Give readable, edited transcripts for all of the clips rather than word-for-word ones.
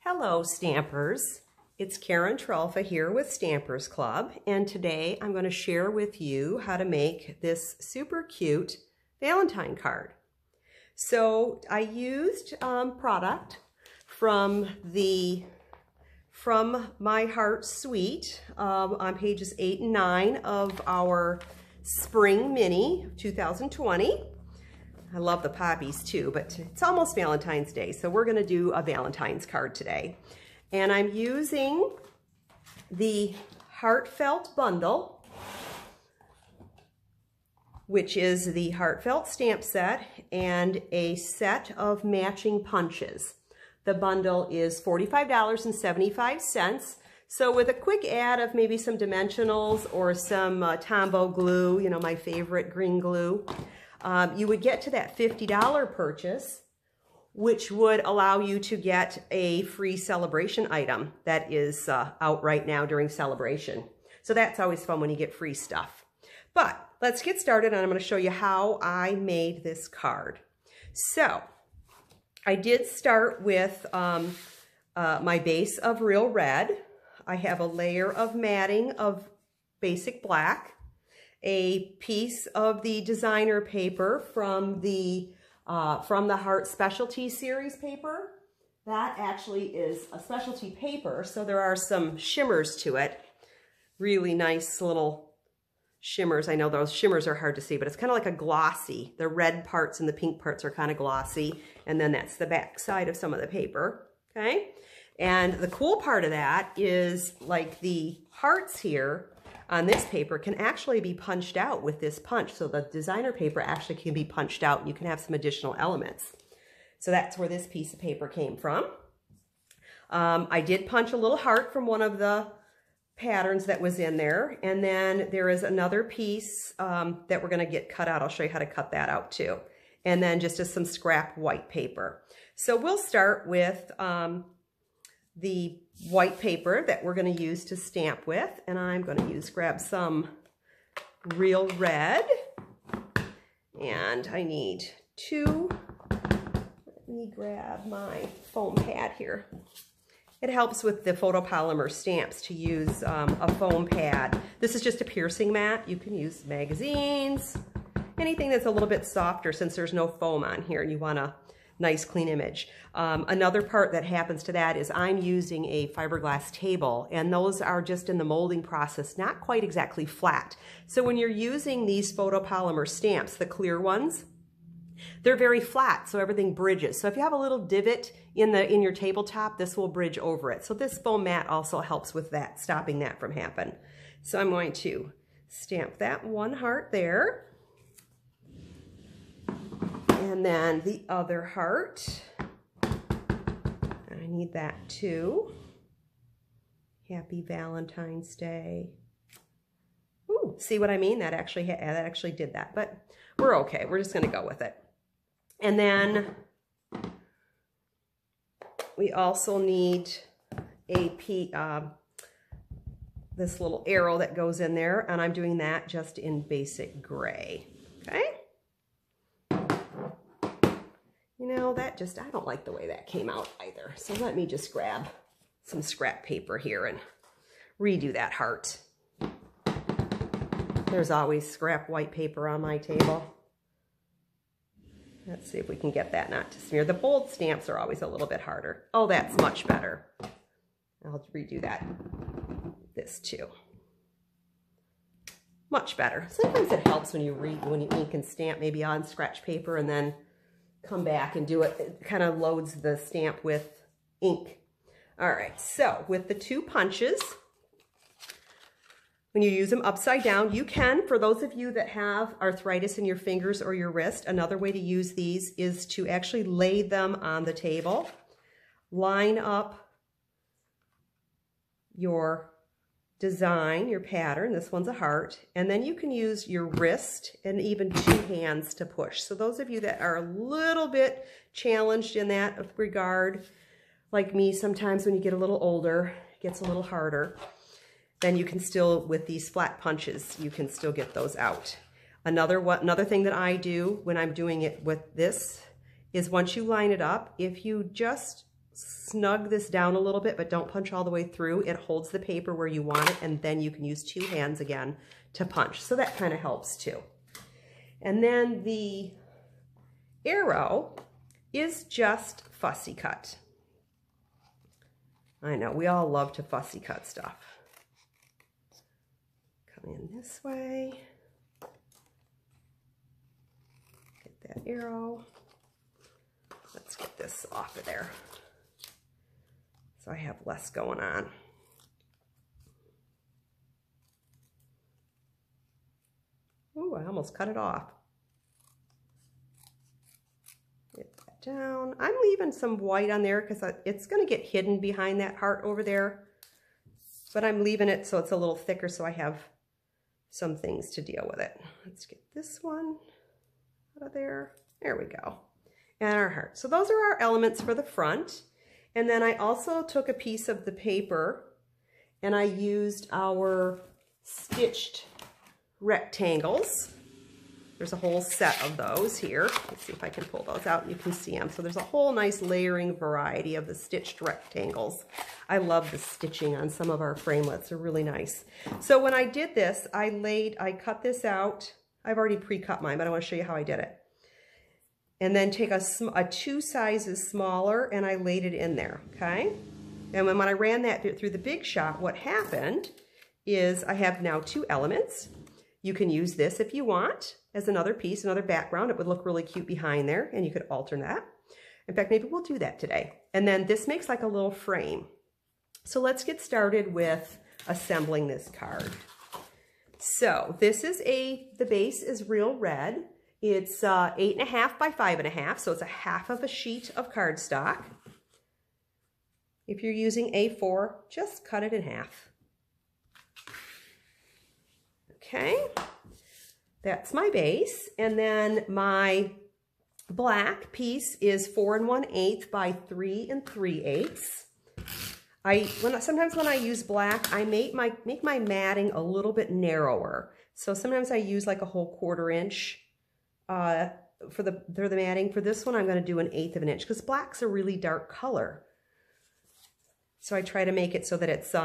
Hello Stampers, it's Karen Trelfa here with Stampers Club, and today I'm going to share with you how to make this super cute Valentine card. So I used product from My Heart Suite on pages 8 and 9 of our Spring Mini 2020. I love the poppies too, but it's almost Valentine's Day, so we're going to do a Valentine's card today. And I'm using the Heartfelt bundle, which is the Heartfelt stamp set and a set of matching punches. The bundle is $45.75. So with a quick add of maybe some dimensionals or some Tombow glue, you know, my favorite green glue, you would get to that $50 purchase, which would allow you to get a free celebration item that is out right now during celebration. So that's always fun when you get free stuff. But let's get started, and I'm going to show you how I made this card. So I did start with my base of Real Red. I have a layer of matting of basic black, a piece of the designer paper from the Heart Specialty Series paper. That actually is a specialty paper, so there are some shimmers to it. Really nice little shimmers. I know those shimmers are hard to see, but it's kind of like a glossy. The red parts and the pink parts are kind of glossy, and then that's the back side of some of the paper, okay? And the cool part of that is, like, the hearts here on this paper can actually be punched out with this punch. So the designer paper actually can be punched out and you can have some additional elements. So that's where this piece of paper came from. I did punch a little heart from one of the patterns that was in there. And then there is another piece that we're gonna get cut out. I'll show you how to cut that out too. And then just some scrap white paper. So we'll start with the white paper that we're going to use to stamp with, and I'm going to grab some Real Red, and I need two. Let me grab my foam pad here. It helps with the photopolymer stamps to use a foam pad. This is just a piercing mat. You can use magazines, anything that's a little bit softer, since there's no foam on here and you want a nice clean image. Another part that happens to that is I'm using a fiberglass table, and those are just in the molding process, not quite exactly flat. So when you're using these photopolymer stamps, the clear ones, they're very flat, so everything bridges. So if you have a little divot in your tabletop, this will bridge over it. So this foam mat also helps with that, stopping that from happening. So I'm going to stamp that one heart there. And then the other heart, I need that too. Happy Valentine's Day. Ooh, see what I mean? That actually did that, but we're okay. We're just going to go with it. And then we also need this little arrow that goes in there, and I'm doing that just in basic gray. Okay. You know, I don't like the way that came out either. So let me just grab some scrap paper here and redo that heart. There's always scrap white paper on my table. Let's see if we can get that not to smear. The bold stamps are always a little bit harder. Oh, that's much better. I'll redo that. This too. Much better. Sometimes it helps when you ink and stamp maybe on scratch paper and then come back and do it. It kind of loads the stamp with ink. All right, so with the two punches, when you use them upside down, you can, for those of you that have arthritis in your fingers or your wrist, another way to use these is to actually lay them on the table, line up your design, your pattern. This one's a heart, and then you can use your wrist and even two hands to push. So those of you that are a little bit challenged in that regard, like me, sometimes when you get a little older, it gets a little harder, then you can still, with these flat punches, you can still get those out. Another thing that I do when I'm doing it with this is once you line it up, if you just snug this down a little bit, but don't punch all the way through. It holds the paper where you want it, and then you can use 2 hands again to punch. So that kind of helps too. And then the arrow is just fussy cut. I know, we all love to fussy cut stuff. Come in this way. Get that arrow. Let's get this off of there so I have less going on. Ooh, I almost cut it off. Get that down. I'm leaving some white on there because it's going to get hidden behind that heart over there. But I'm leaving it so it's a little thicker so I have some things to deal with it. Let's get this one out of there. There we go. And our heart. So those are our elements for the front. And then I also took a piece of the paper and I used our stitched rectangles. There's a whole set of those here. Let's see if I can pull those out and you can see them. So there's a whole nice layering variety of the stitched rectangles. I love the stitching on some of our framelits. They're really nice. So when I did this, I cut this out. I've already pre-cut mine, but I want to show you how I did it. And then take a 2 sizes smaller and I laid it in there, okay? And when I ran that through the Big Shot, what happened is I have now 2 elements. You can use this if you want as another piece, another background. It would look really cute behind there and you could alter that. In fact, maybe we'll do that today. And then this makes like a little frame. So let's get started with assembling this card. So this is the base is real red. It's 8.5 by 5.5, so it's a half of a sheet of cardstock. If you're using A4, just cut it in half. Okay, that's my base. And then my black piece is 4 1/8 by 3 3/8. Sometimes when I use black, I make my matting a little bit narrower. So sometimes I use like a whole 1/4 inch. For the matting. For this one, I'm going to do 1/8 of an inch because black's a really dark color. So I try to make it so that it's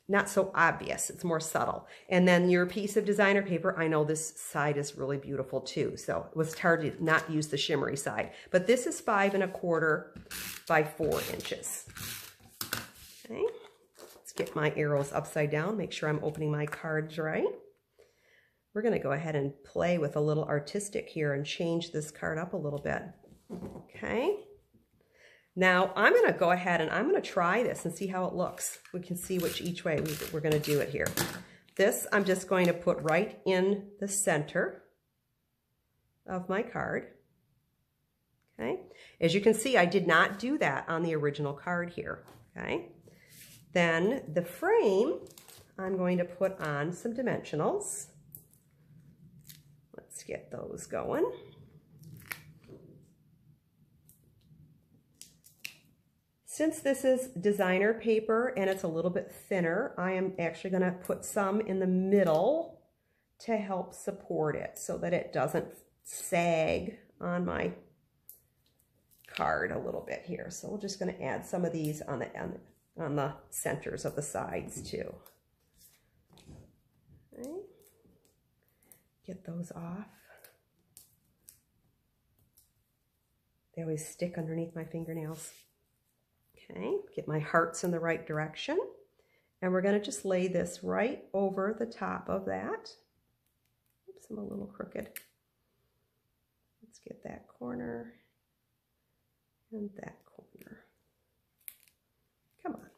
not so obvious. It's more subtle. And then your piece of designer paper, I know this side is really beautiful too. So it was hard to not use the shimmery side. But this is 5 1/4 by 4 inches. Okay. Let's get my arrows upside down. Make sure I'm opening my cards right. We're going to go ahead and play with a little artistic here and change this card up a little bit. Okay. Now I'm going to go ahead and I'm going to try this and see how it looks. We can see each way we're going to do it here. This I'm just going to put right in the center of my card. Okay. As you can see, I did not do that on the original card here. Okay. Then the frame, I'm going to put on some dimensionals. Let's get those going. Since this is designer paper and it's a little bit thinner, I am actually going to put some in the middle to help support it so that it doesn't sag on my card a little bit here. So we're just going to add some of these on the centers of the sides too. Okay. Get those off. They always stick underneath my fingernails. Okay, get my hearts in the right direction. And we're going to just lay this right over the top of that. Oops, I'm a little crooked. Let's get that corner and that corner. Come on.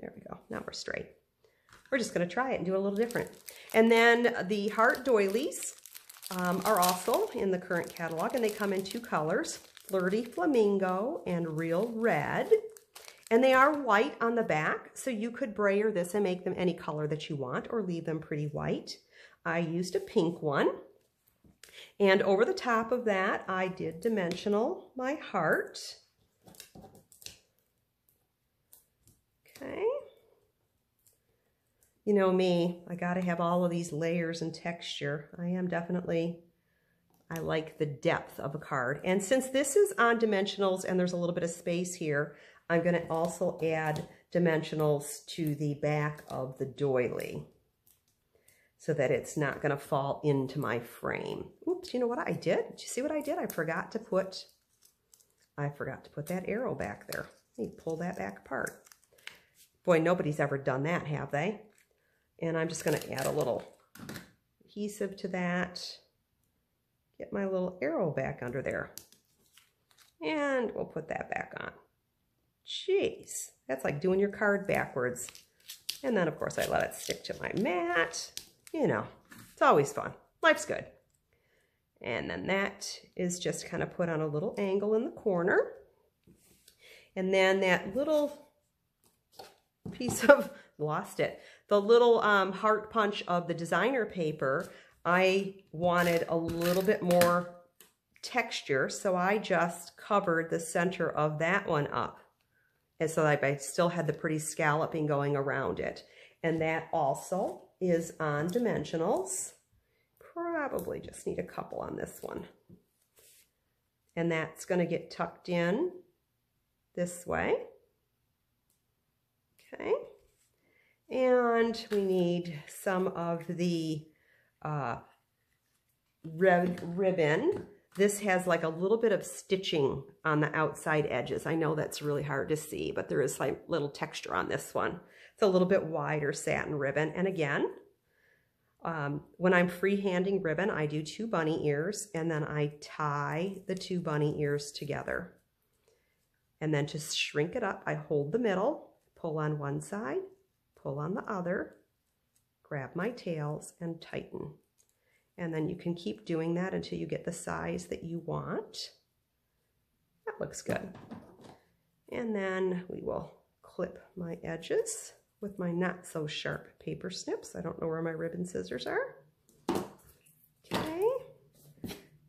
There we go. Now we're straight. We're just going to try it and do it a little different. And then the heart doilies are also in the current catalog, and they come in 2 colors, Flirty Flamingo and Real Red. And they are white on the back, so you could brayer this and make them any color that you want or leave them pretty white. I used a pink one. And over the top of that, I did dimensional my heart. Okay. You know me, I got to have all of these layers and texture. I like the depth of a card. And since this is on dimensionals and there's a little bit of space here, I'm going to also add dimensionals to the back of the doily so that it's not going to fall into my frame. Oops, you know what I did? Did you see what I did? I forgot to put that arrow back there. Let me pull that back apart. Boy, nobody's ever done that, have they? And I'm just going to add a little adhesive to that. Get my little arrow back under there. And we'll put that back on. Jeez, that's like doing your card backwards. And then, of course, I let it stick to my mat. You know, it's always fun. Life's good. And then that is just kind of put on a little angle in the corner. And then that little piece of, lost it, the little heart punch of the designer paper, I wanted a little bit more texture, so I just covered the center of that one up. And so I still had the pretty scalloping going around it. And that also is on dimensionals. Probably just need a couple on this one. And that's going to get tucked in this way. Okay. And we need some of the red ribbon. This has like a little bit of stitching on the outside edges. I know that's really hard to see, but there is like little texture on this one. It's a little bit wider satin ribbon. And again, when I'm freehanding ribbon, I do 2 bunny ears and then I tie the 2 bunny ears together. And then to shrink it up, I hold the middle, pull on one side, pull on the other, grab my tails and tighten. And then you can keep doing that until you get the size that you want. That looks good. And then we will clip my edges with my not so sharp paper snips. I don't know where my ribbon scissors are. Okay.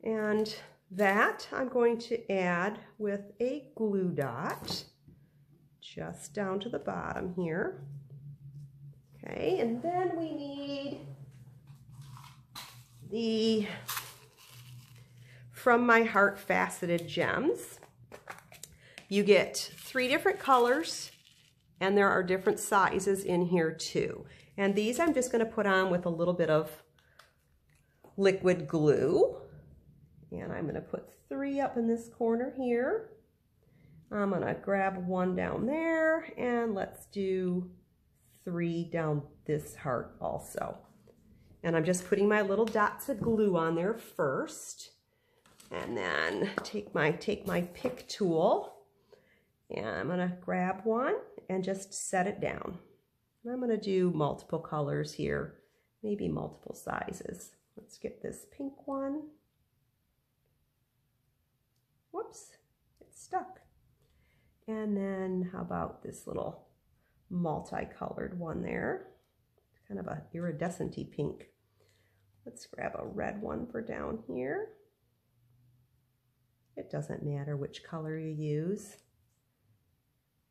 And that I'm going to add with a glue dot just down to the bottom here. Okay, and then we need from my heart faceted gems. You get 3 different colors and there are different sizes in here too. And these I'm just going to put on with a little bit of liquid glue. And I'm going to put 3 up in this corner here. I'm going to grab 1 down there and let's do 3 down this heart also. And I'm just putting my little dots of glue on there first. And then take my pick tool and I'm going to grab one and just set it down. And I'm going to do multiple colors here, maybe multiple sizes. Let's get this pink one. Whoops, it's stuck. And then how about this little multicolored one there? Kind of a iridescent-y pink. Let's grab a red one for down here. It doesn't matter which color you use.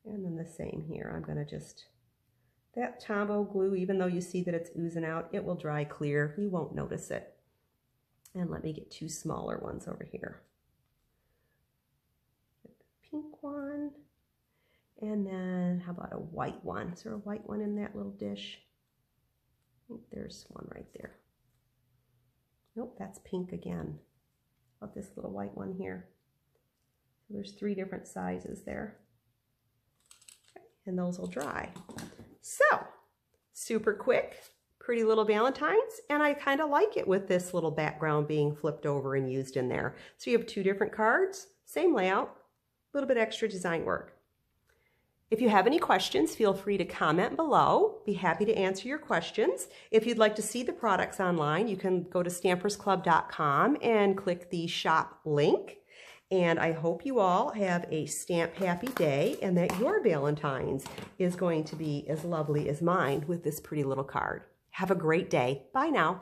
And then the same here. I'm going to just, that Tombow glue, even though you see that it's oozing out, it will dry clear. You won't notice it. And let me get 2 smaller ones over here. Get the pink one. And then how about a white one? Is there a white one in that little dish? I think there's one right there. Nope, that's pink again. How about this little white one here? So there's 3 different sizes there. Okay, and those will dry. So, super quick, pretty little Valentines, and I kind of like it with this little background being flipped over and used in there. So you have 2 different cards, same layout, a little bit extra design work. If you have any questions, feel free to comment below. Be happy to answer your questions. If you'd like to see the products online, you can go to stampersclub.com and click the shop link. And I hope you all have a stamp happy day and that your Valentine's is going to be as lovely as mine with this pretty little card. Have a great day. Bye now.